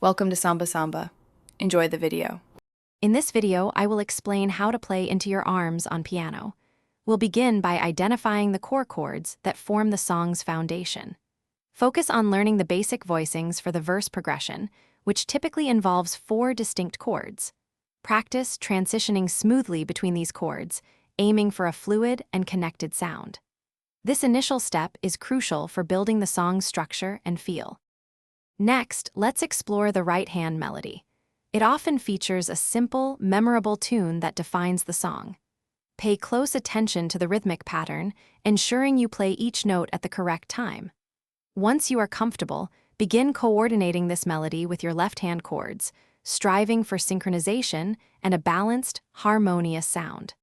Welcome to Samba Samba. Enjoy the video. In this video, I will explain how to play into your arms on piano. We'll begin by identifying the core chords that form the song's foundation. Focus on learning the basic voicings for the verse progression, which typically involves 4 distinct chords. Practice transitioning smoothly between these chords, aiming for a fluid and connected sound. This initial step is crucial for building the song's structure and feel. Next, let's explore the right hand melody. It often features a simple, memorable tune that defines the song. Pay close attention to the rhythmic pattern, ensuring you play each note at the correct time. Once you are comfortable, begin coordinating this melody with your left-hand chords, striving for synchronization and a balanced, harmonious sound.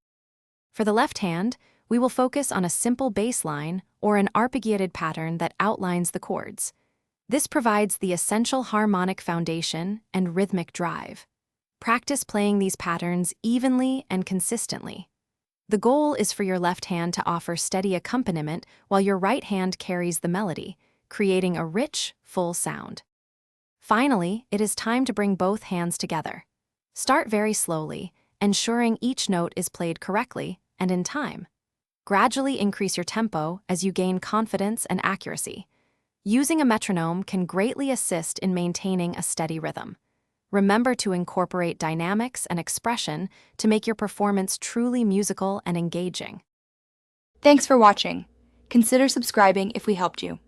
For the left hand, we will focus on a simple bass line or an arpeggiated pattern that outlines the chords. This provides the essential harmonic foundation and rhythmic drive. Practice playing these patterns evenly and consistently. The goal is for your left hand to offer steady accompaniment while your right hand carries the melody, creating a rich, full sound. Finally, it is time to bring both hands together. Start very slowly, ensuring each note is played correctly and in time. Gradually increase your tempo as you gain confidence and accuracy. Using a metronome can greatly assist in maintaining a steady rhythm. Remember to incorporate dynamics and expression to make your performance truly musical and engaging. Thanks for watching. Consider subscribing if we helped you.